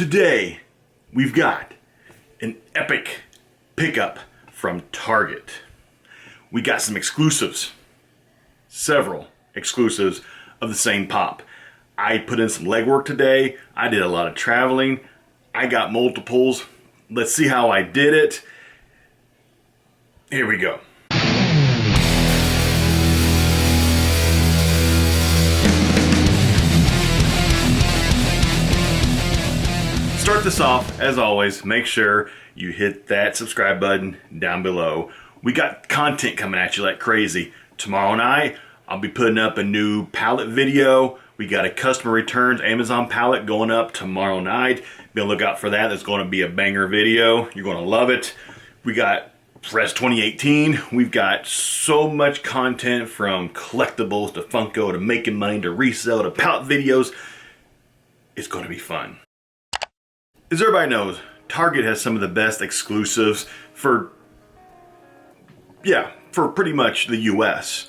Today, we've got an epic pickup from Target. We got some exclusives, several exclusives of the same pop. I put in some legwork today. I did a lot of traveling. I got multiples. Let's see how I did it. Here we go. Start this off, as always, make sure you hit that subscribe button down below. We got content coming at you like crazy. Tomorrow night, I'll be putting up a new pallet video. We got a customer returns Amazon pallet going up tomorrow night. Be on the lookout for that. That's going to be a banger video. You're going to love it. We got Res 2018. We've got so much content from collectibles to Funko to making money to resell to pallet videos. It's going to be fun. As everybody knows, Target has some of the best exclusives for pretty much the US.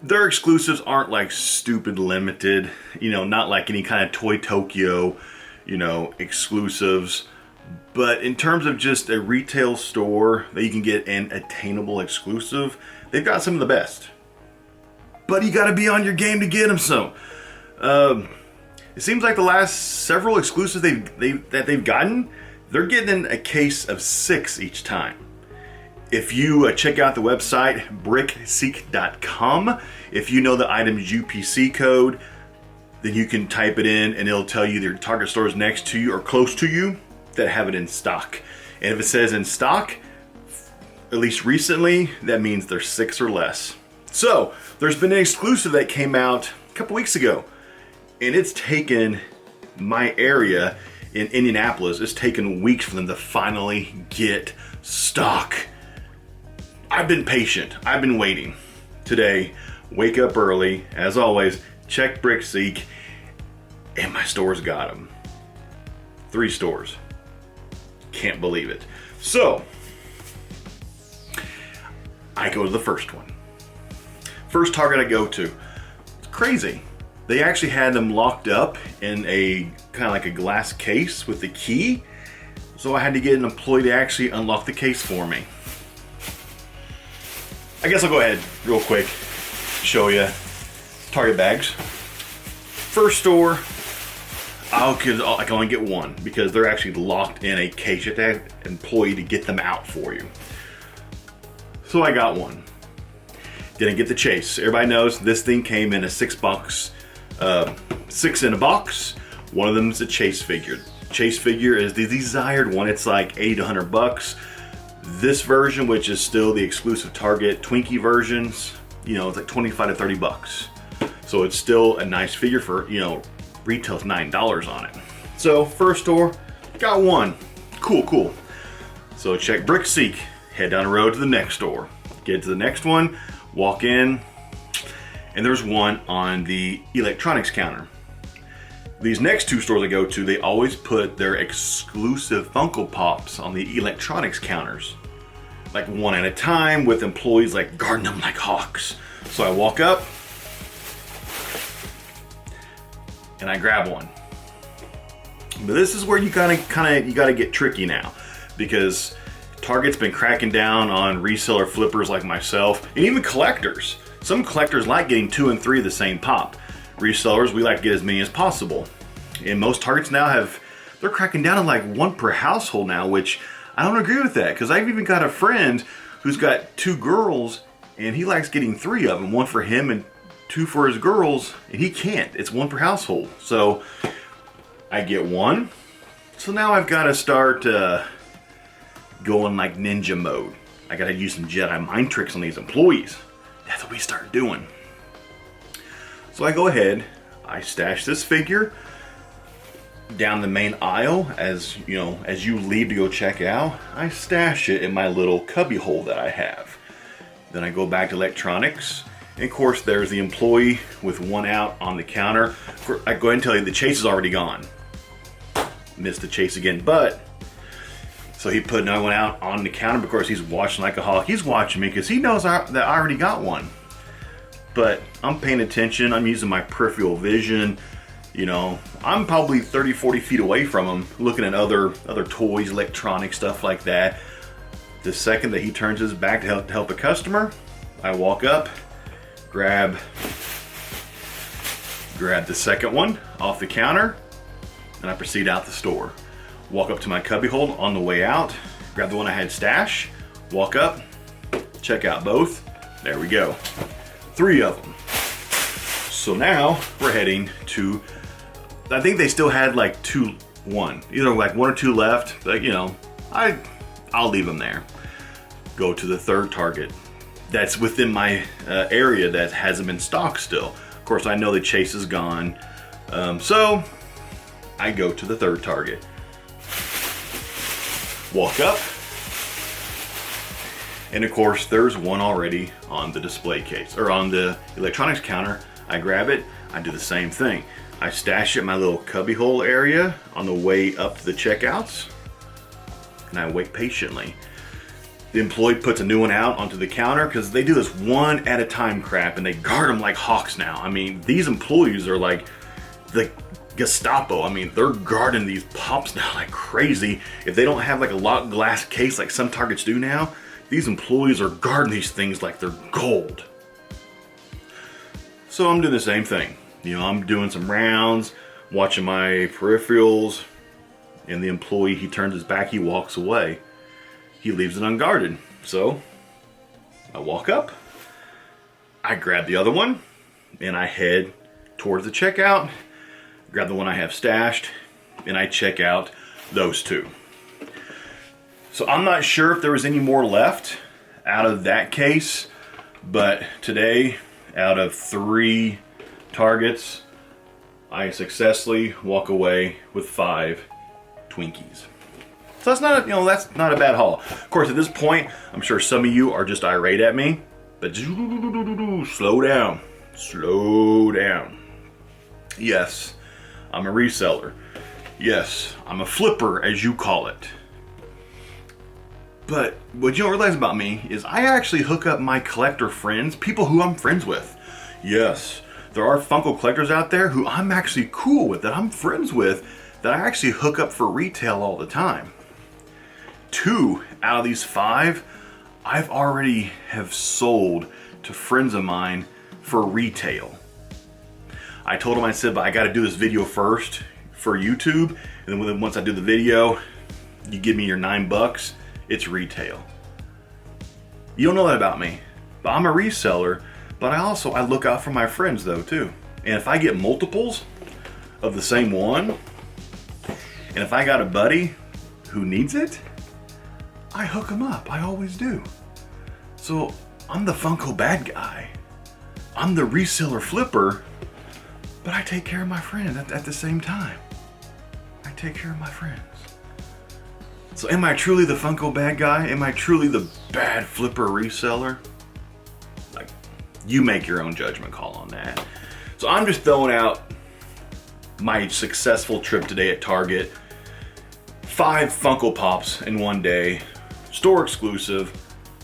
Their exclusives aren't like stupid limited, not like any kind of Toy Tokyo, exclusives. But in terms of just a retail store that you can get an attainable exclusive, they've got some of the best. But you gotta be on your game to get them, so. It seems like the last several exclusives that they've gotten, they're getting in a case of 6 each time. If you check out the website brickseek.com, if you know the item's UPC code, then you can type it in and it'll tell you their Target stores next to you or close to you that have it in stock. And if it says in stock, at least recently, that means there's 6 or less. So there's been an exclusive that came out a couple weeks ago. And it's taken my area in Indianapolis, it's taken weeks for them to finally get stock. I've been patient, I've been waiting. Today, wake up early, as always, check BrickSeek, and my store's got them. 3 stores. Can't believe it. So, I go to the first one. First Target I go to. It's crazy. They actually had them locked up in a kind of like a glass case with the key. So I had to get an employee to actually unlock the case for me. I guess I'll go ahead real quick, show you Target bags. First store, I can only get one because they're actually locked in a case. You have to have an employee to get them out for you. So I got one. Didn't get the chase. Everybody knows this thing came in a 6 in a box. One of them is a chase figure. Chase figure is the desired one. It's like $80 to $100. This version, which is still the exclusive Target Twinkie versions, it's like $25 to $30. So it's still a nice figure for, retails $9 on it. So first store, got one. Cool. So check BrickSeek. Head down the road to the next store. Get to the next one, walk in, and there's one on the electronics counter. These next 2 stores I go to, they always put their exclusive Funko Pops on the electronics counters. Like one at a time with employees like guarding them like hawks. So I walk up and I grab one. But this is where you gotta get tricky now, because Target's been cracking down on reseller flippers like myself and even collectors. Some collectors like getting 2 and 3 of the same pop. Resellers, we like to get as many as possible. And most Targets now they're cracking down on like 1 per household now, which I don't agree with that, because I've even got a friend who's got 2 girls and he likes getting 3 of them, 1 for him and 2 for his girls, and he can't. It's 1 per household. So I get 1. So now I've got to start going like ninja mode. I got to use some Jedi mind tricks on these employees. That's what we start doing. So I go ahead, I stash this figure down the main aisle. As you leave to go check out, I stash it in my little cubby hole that I have. Then I go back to electronics, and of course there's the employee with 1 out on the counter. I go ahead and tell you the chase is already gone. Missed the chase again, but so he put another 1 out on the counter. Of course, he's watching like a hawk. He's watching me because he knows that I already got one. But I'm paying attention. I'm using my peripheral vision You know, I'm probably 30, 40 feet away from him looking at other toys, electronic stuff like that. The second that he turns his back to help a customer, I walk up, grab the second one off the counter, and I proceed out the store. Walk up to my cubbyhole on the way out, grab the one I had stashed, walk up, check out both. There we go. 3 of them. So now we're heading to, I think they still had like either like 1 or 2 left, but you know, I'll leave them there. Go to the third Target that's within my area that hasn't been stocked still. Of course, I know the Chase is gone, so I go to the third Target. Walk up, and of course, there's one already on the display case or on the electronics counter. I grab it. I do the same thing. I stash it in my little cubbyhole area on the way up to the checkouts, and I wait patiently. The employee puts a new one out onto the counter because they do this one at a time crap and they guard them like hawks now. I mean, these employees are like the Gestapo. I mean, they're guarding these pops now like crazy. If they don't have like a locked glass case like some Targets do now, these employees are guarding these things like they're gold. So I'm doing the same thing. You know, I'm doing some rounds, watching my peripherals, and the employee, he turns his back, he walks away. He leaves it unguarded. So I walk up, I grab the other one, and I head towards the checkout, grab the one I have stashed, and I check out those 2. So I'm not sure if there was any more left out of that case, but today, out of 3 Targets, I successfully walk away with 5 Twinkies. So that's not a bad haul. Of course, at this point, I'm sure some of you are just irate at me, but slow down. Slow down. Yes, I'm a reseller. Yes, I'm a flipper, as you call it. But what you don't realize about me is I actually hook up my collector friends, people who I'm friends with. Yes, there are Funko collectors out there who I'm actually cool with, that I'm friends with, that I actually hook up for retail all the time. 2 out of these 5, I've already have sold to friends of mine for retail. I told them, I said, but I got to do this video first for YouTube, and then once I do the video, you give me your $9, it's retail. You don't know that about me, but I'm a reseller, but I look out for my friends though too. And if I get multiples of the same one, and if I got a buddy who needs it, I hook them up. I always do. So I'm the Funko bad guy. I'm the reseller flipper, but I take care of my friends at the same time. I take care of my friends. So am I truly the Funko bad guy? Am I truly the bad flipper reseller? Like, you make your own judgment call on that. So I'm just throwing out my successful trip today at Target. 5 Funko Pops in one day. Store exclusive.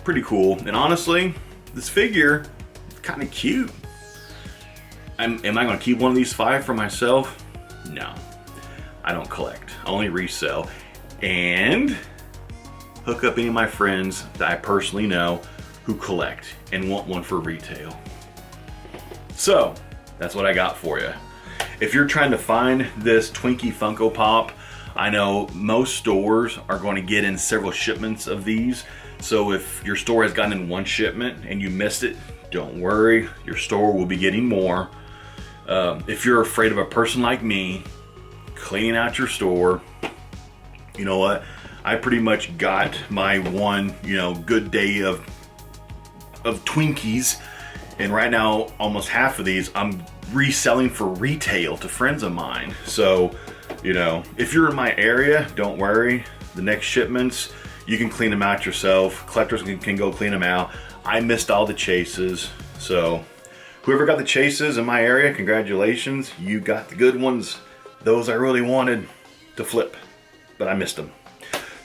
Pretty cool. And honestly, this figure is kind of cute. Am I going to keep one of these 5 for myself? No. I don't collect. I only resell. And hook up any of my friends that I personally know who collect and want one for retail. So, that's what I got for you. If you're trying to find this Twinkie Funko Pop, I know most stores are going to get in several shipments of these. So if your store has gotten in one shipment and you missed it, don't worry, your store will be getting more. If you're afraid of a person like me cleaning out your store, you know what? I pretty much got my one, good day of Twinkies, and right now almost half of these I'm reselling for retail to friends of mine. So, if you're in my area, don't worry. The next shipments, you can clean them out yourself. Collectors can go clean them out. I missed all the chases, so whoever got the chases in my area, congratulations. You got the good ones. Those I really wanted to flip, but I missed them.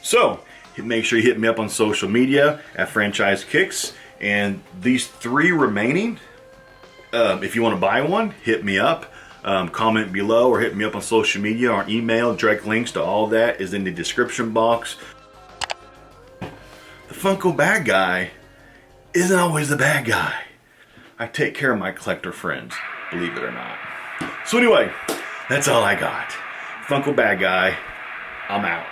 So make sure you hit me up on social media at Franchise Kicks. And these 3 remaining, if you want to buy one, hit me up. comment below or hit me up on social media or email. Direct links to all that is in the description box. The Funko bad guy isn't always the bad guy. I take care of my collector friends, believe it or not. So anyway, that's all I got. Funko bad guy, I'm out.